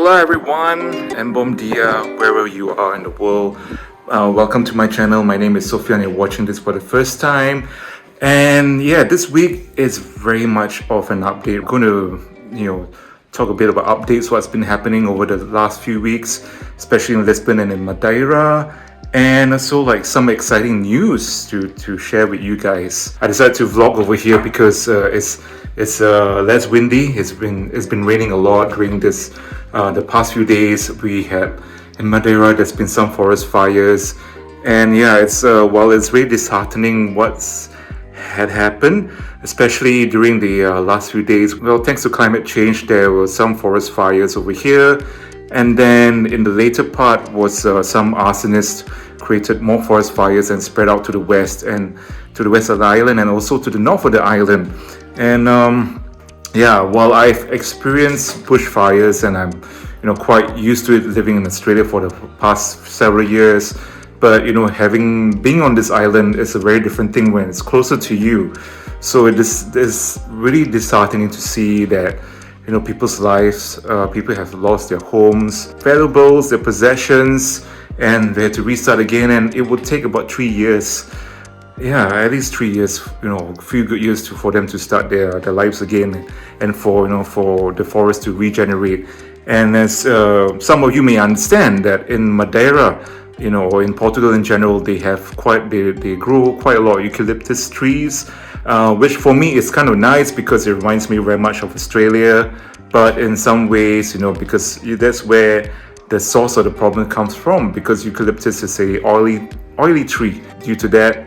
Hola everyone, and bom dia, wherever you are in the world. Welcome to my channel. My name is Sophian. You're watching this for the first time. And yeah, this week is very much of an update. We're going to, talk a bit about updates, what's been happening over the last few weeks, especially in Lisbon and in Madeira. And also like some exciting news to share with you guys. I decided to vlog over here because it's less windy. It's been raining a lot during the past few days. We had in Madeira, there's been some forest fires, and yeah, while it's really disheartening what's had happened, especially during the last few days. Well, thanks to climate change, there were some forest fires over here, and then in the later part was some arsonists created more forest fires and spread out to the west and to the west of the island and also to the north of the island. And while I've experienced bushfires and I'm quite used to it living in Australia for the past several years, but being on this island is a very different thing when it's closer to you. So it is really disheartening to see that people's lives, people have lost their homes, valuables, their possessions, and they had to restart again, and it would take about 3 years. Yeah, at least 3 years, a few good years for them to start their lives again, and for the forest to regenerate. And as some of you may understand that in Madeira, or in Portugal in general, they grow quite a lot of eucalyptus trees, which for me is kind of nice because it reminds me very much of Australia. But in some ways, because that's where the source of the problem comes from, because eucalyptus is a oily tree. Due to that,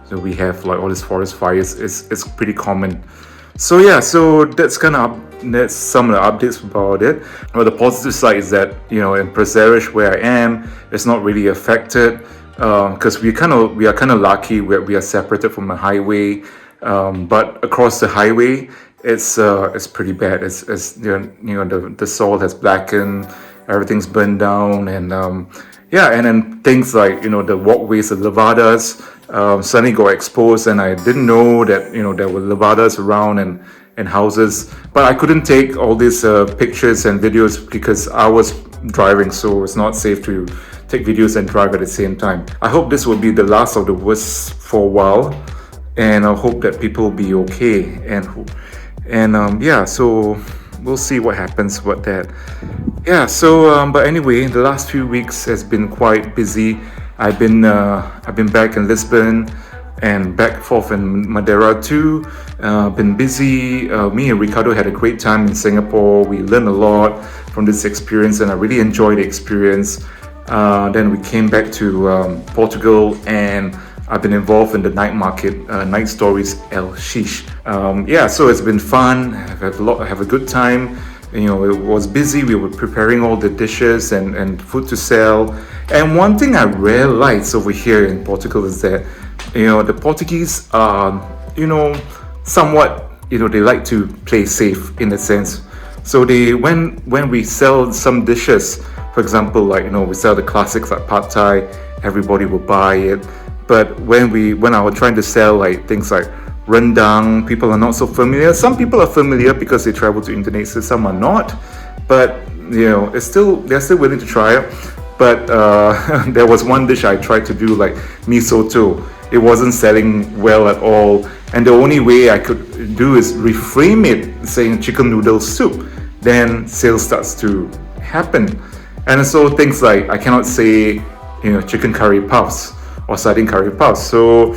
so we have like all these forest fires. It's pretty common. So yeah, that's some of the updates about it. Well, the positive side is that in Prazeres, where I am, it's not really affected because we are kind of lucky where we are separated from a highway. But across the highway, it's pretty bad. It's the soil has blackened, everything's burned down, and and then things like the walkways, the levadas, suddenly got exposed, and I didn't know that there were levadas around and houses, but I couldn't take all these pictures and videos because I was driving, so it's not safe to take videos and drive at the same time. I hope this will be the last of the worst for a while, and I hope that people will be okay, so we'll see what happens with that. But anyway, the last few weeks has been quite busy. I've been back in Lisbon and back forth in Madeira too. Been busy. Me and Ricardo had a great time in Singapore. We learned a lot from this experience, and I really enjoyed the experience. Then we came back to Portugal, and I've been involved in the night market, Night Stories El Shish. So it's been fun. Have a good time. It was busy. We were preparing all the dishes and food to sell. And one thing I realized over here in Portugal is that the Portuguese are somewhat they like to play safe in a sense. So when we sell some dishes, for example, we sell the classics like pad thai, everybody will buy it. But when I was trying to sell like things like rendang, people are not so familiar. Some people are familiar because they travel to Indonesia, some are not. But they're still willing to try it. But there was one dish I tried to do, like mee soto. It wasn't selling well at all, and the only way I could do is reframe it saying chicken noodle soup. Then sales starts to happen. And so things like I cannot say chicken curry puffs or sardine curry puffs, so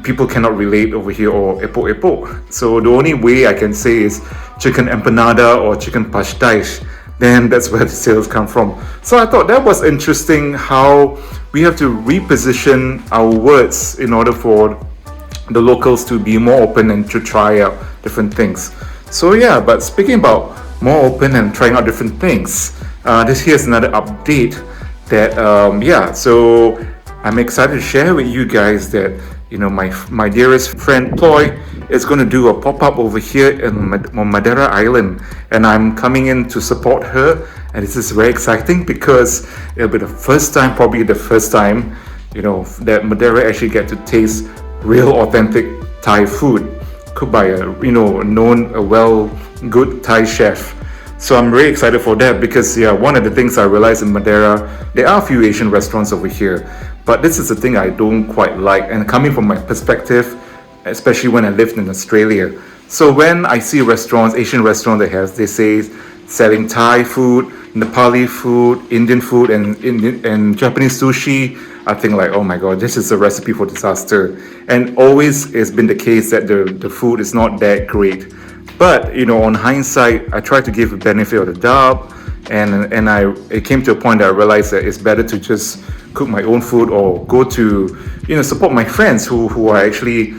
people cannot relate over here, or epok epok. So the only way I can say is chicken empanada or chicken pastéis. Then that's where the sales come from. So I thought that was interesting, how we have to reposition our words in order for the locals to be more open and to try out different things. So yeah, but speaking about more open and trying out different things, here's another update that so I'm excited to share with you guys that my dearest friend Ploy is going to do a pop-up over here on Madeira Island, and I'm coming in to support her. And this is very exciting because it'll be probably the first time that Madeira actually get to taste real authentic Thai food cooked by a good Thai chef. So I'm really excited for that because yeah, one of the things I realized in Madeira, there are a few Asian restaurants over here, but this is the thing I don't quite like. And coming from my perspective, especially when I lived in Australia, so when I see restaurants, Asian restaurant that has, they say selling Thai food, Nepali food, Indian food, and Japanese sushi, I think like, oh my god, this is a recipe for disaster. And always it's been the case that the food is not that great. But on hindsight, I tried to give the benefit of the doubt, and it came to a point that I realized that it's better to just cook my own food or go to support my friends who are actually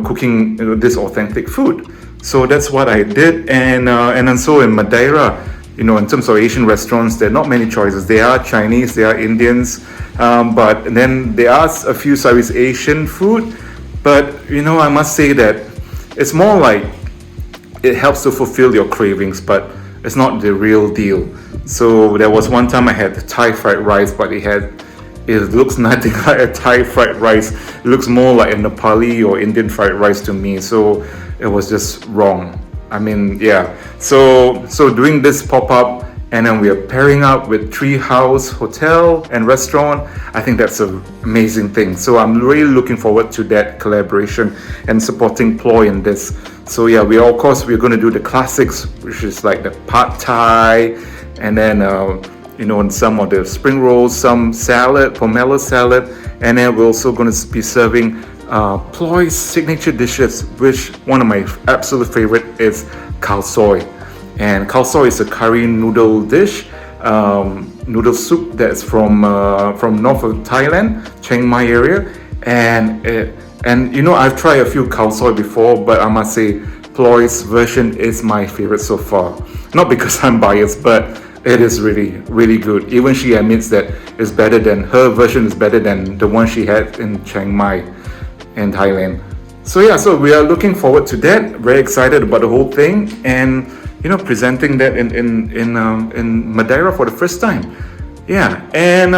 cooking this authentic food. So that's what I did, and so in Madeira, in terms of Asian restaurants, there are not many choices. There are Chinese, there are Indians, but then there are a few Southeast Asian food. But I must say that it's more like it helps to fulfill your cravings, but it's not the real deal. So there was one time I had Thai fried rice, but it looks nothing like a Thai fried rice. It looks more like a Nepali or Indian fried rice to me. So it was just wrong. I mean, yeah. So doing this pop-up, and then we are pairing up with Treehouse Hotel and Restaurant. I think that's an amazing thing. So I'm really looking forward to that collaboration and supporting Ploy in this. So yeah, we're going to do the classics, which is like the pad Thai, and then some of the spring rolls, some salad, pomelo salad, and then we're also going to be serving Ploy's signature dishes, which one of my absolute favorite is khao soi. And khao soi is a curry noodle dish, noodle soup that's from north of Thailand, Chiang Mai area, and I've tried a few khao soi before, but I must say Ploy's version is my favorite so far. Not because I'm biased, but it is really, really good. Even she admits that her version is better than the one she had in Chiang Mai in Thailand. So yeah, so we are looking forward to that. Very excited about the whole thing, and presenting that in Madeira for the first time. Yeah, and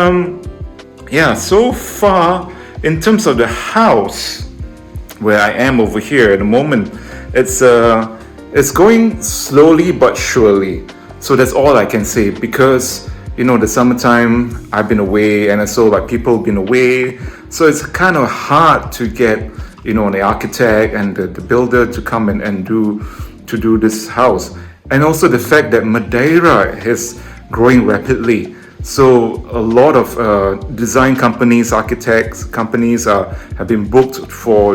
so far in terms of the house where I am over here at the moment, it's going slowly but surely. So that's all I can say, because the summertime I've been away, and so like people have been away, so it's kind of hard to get the architect and the builder to come and do this house. And also the fact that Madeira is growing rapidly. So a lot of design companies, architects companies have been booked for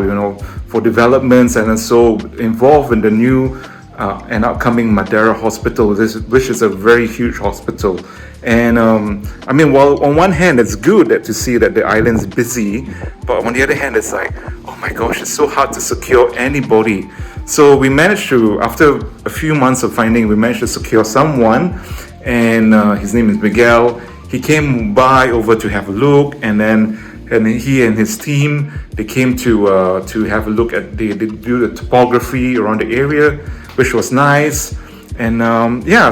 developments, and so involved in the new and upcoming Madeira hospital, which is a very huge hospital. And I mean, while on one hand it's good to see that the island's busy, but on the other hand it's like, oh my gosh, it's so hard to secure anybody. So we managed to, after a few months of finding, we managed to secure someone, and his name is Miguel. He came by over to have a look, and he and his team, they came to have a look at they do the topography around the area, which was nice. And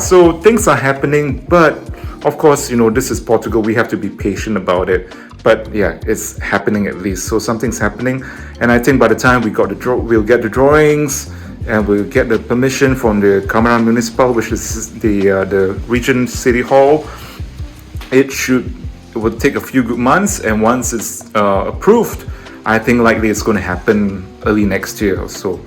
so things are happening, but of course, this is Portugal. We have to be patient about it. But yeah, it's happening at least. So something's happening, and I think by the time we'll get the drawings, and we'll get the permission from the Cameron Municipal, which is the region city hall. It will take a few good months, and once it's approved, I think likely it's going to happen early next year or so.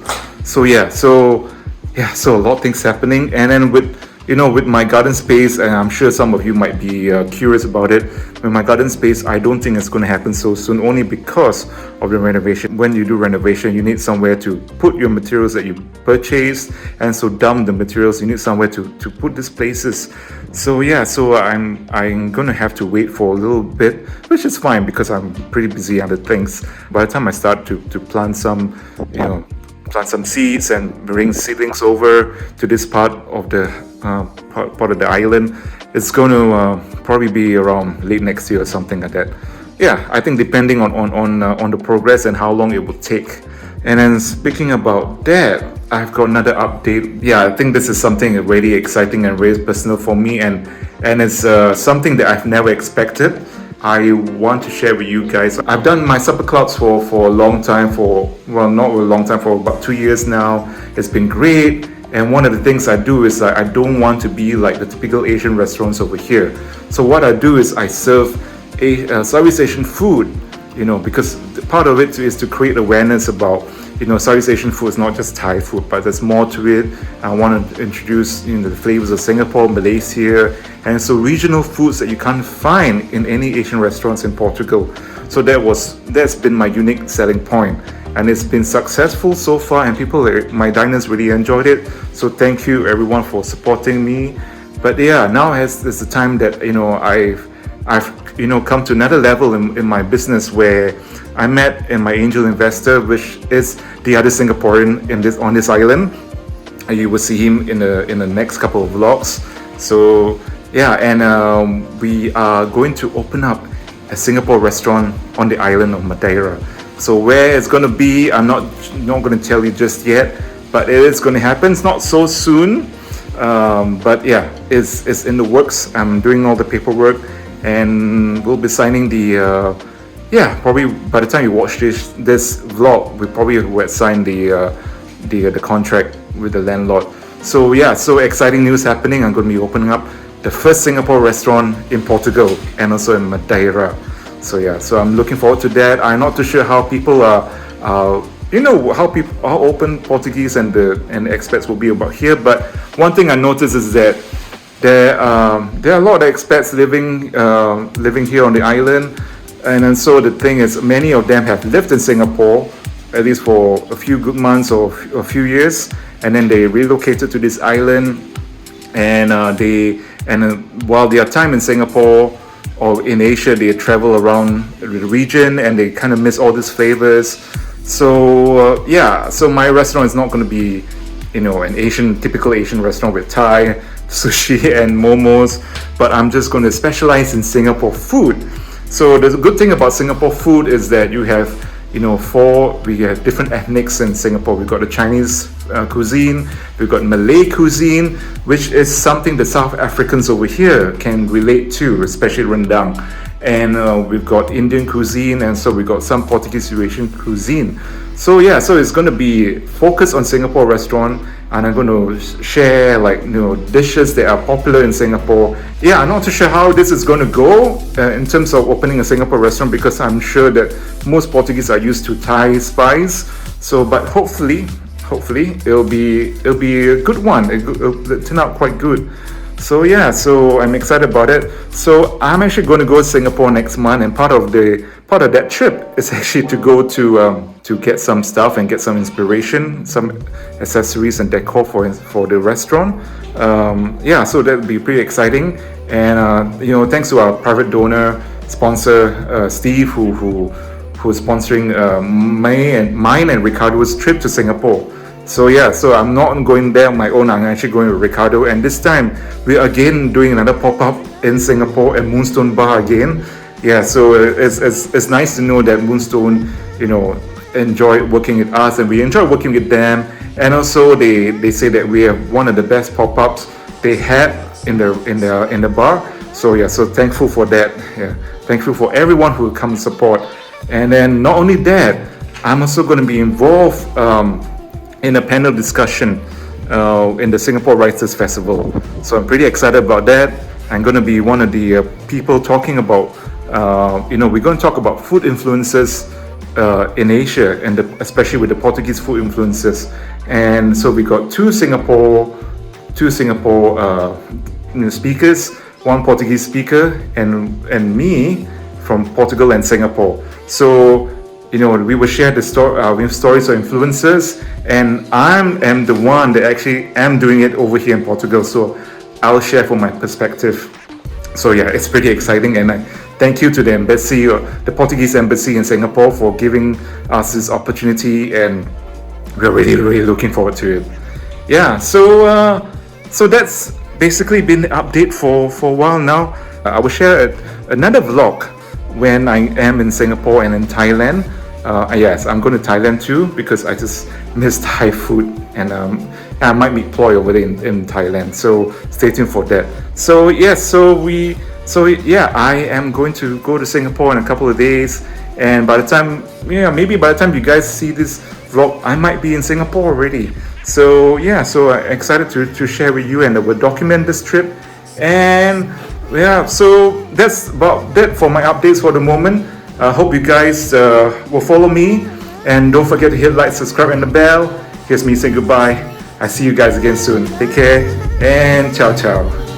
So a lot of things happening, and then with my garden space, and I'm sure some of you might be curious about it. With my garden space, I don't think it's going to happen so soon, only because of the renovation. When you do renovation, you need somewhere to put your materials that you purchased, and so dump the materials. You need somewhere to put these places. So I'm going to have to wait for a little bit, which is fine because I'm pretty busy on the things. By the time I start to plant some seeds and bring seedlings over to this part of the island, it's going to probably be around late next year or something like that. Yeah, I think depending on the progress and how long it will take. And then speaking about that, I've got another update. Yeah, I think this is something really exciting and very personal for me, and it's something that I've never expected. I want to share with you guys. I've done my supper clubs for a long time, for about 2 years now. It's been great, And one of the things I do is I don't want to be like the typical Asian restaurants over here. So what I do is I serve Southeast Asian food, because part of it is to create awareness about, Southeast Asian food is not just Thai food, but there's more to it. I want to introduce, the flavors of Singapore, Malaysia, and so regional foods that you can't find in any Asian restaurants in Portugal. So that's been my unique selling point. And it's been successful so far, and my diners really enjoyed it. So thank you everyone for supporting me. But yeah, now is the time that I've come to another level in my business, where I met my angel investor, which is the other Singaporean on this island. You will see him in the next couple of vlogs. So yeah, and we are going to open up a Singapore restaurant on the island of Madeira. So where it's going to be, I'm not going to tell you just yet, but it is going to happen. It's not so soon, but yeah, it's in the works. I'm doing all the paperwork, and we'll be signing probably by the time you watch this vlog, we probably will sign the contract with the landlord. So yeah, so exciting news happening. I'm going to be opening up the first Singapore restaurant in Portugal and also in Madeira. So yeah, so I'm looking forward to that. I'm not too sure how people are, how open Portuguese and the expats will be about here. But one thing I noticed is that there are a lot of expats living here on the island, and so the thing is, many of them have lived in Singapore at least for a few good months or a few years, and then they relocated to this island, and while their time in Singapore or in Asia, they travel around the region and they kind of miss all these flavors. So so my restaurant is not going to be, an typical Asian restaurant with Thai, sushi and momos, but I'm just going to specialize in Singapore food. So the good thing about Singapore food is that we have different ethnics in Singapore. We've got the Chinese cuisine, we've got Malay cuisine, which is something the South Africans over here can relate to, especially rendang. And we've got Indian cuisine, and so we've got some Portuguese Eurasian cuisine. So yeah, so it's going to be focused on Singapore restaurant, and I'm going to share dishes that are popular in Singapore. Yeah, I'm not too sure how this is going to go in terms of opening a Singapore restaurant, because I'm sure that most Portuguese are used to Thai spice. So, but hopefully it'll be a good one. It'll turn out quite good. So yeah, so I'm excited about it. So I'm actually going to go to Singapore next month, and part of that trip is actually to go to get some stuff and get some inspiration, some accessories and decor for the restaurant. So that would be pretty exciting. And thanks to our private donor sponsor Steve, who's sponsoring mine and Ricardo's trip to Singapore. So yeah, so I'm not going there on my own. I'm actually going with Ricardo, and this time we're again doing another pop-up in Singapore at Moonstone Bar again. Yeah, so it's nice to know that Moonstone, enjoy working with us, and we enjoy working with them. And also they say that we have one of the best pop-ups they had in the bar. So yeah, so thankful for that. Yeah, thankful for everyone who come support. And then not only that, I'm also going to be involved in a panel discussion in the Singapore Writers Festival. So I'm pretty excited about that. I'm going to be one of the people talking about, we're going to talk about food influences in Asia, and especially with the Portuguese food influences. And so we got two Singapore speakers, one Portuguese speaker, and me from Portugal and Singapore. So we will share the stories of influencers, and I am the one that actually am doing it over here in Portugal. So I'll share from my perspective. So yeah, it's pretty exciting, and I thank you to the embassy, the Portuguese embassy in Singapore, for giving us this opportunity, and we're really, really looking forward to it. Yeah, so that's basically been the update for a while now. I will share another vlog when I am in Singapore and in Thailand. Yes, I'm going to Thailand too, because I just miss Thai food, and I might meet Ploy over there in Thailand. So stay tuned for that. So yes, I am going to go to Singapore in a couple of days, and maybe by the time you guys see this vlog, I might be in Singapore already. So yeah, so I'm excited to share with you, and we'll document this trip. And yeah, so that's about that for my updates for the moment. I hope you guys will follow me, and don't forget to hit like, subscribe, and the bell. Here's me saying goodbye. I see you guys again soon. Take care and ciao ciao.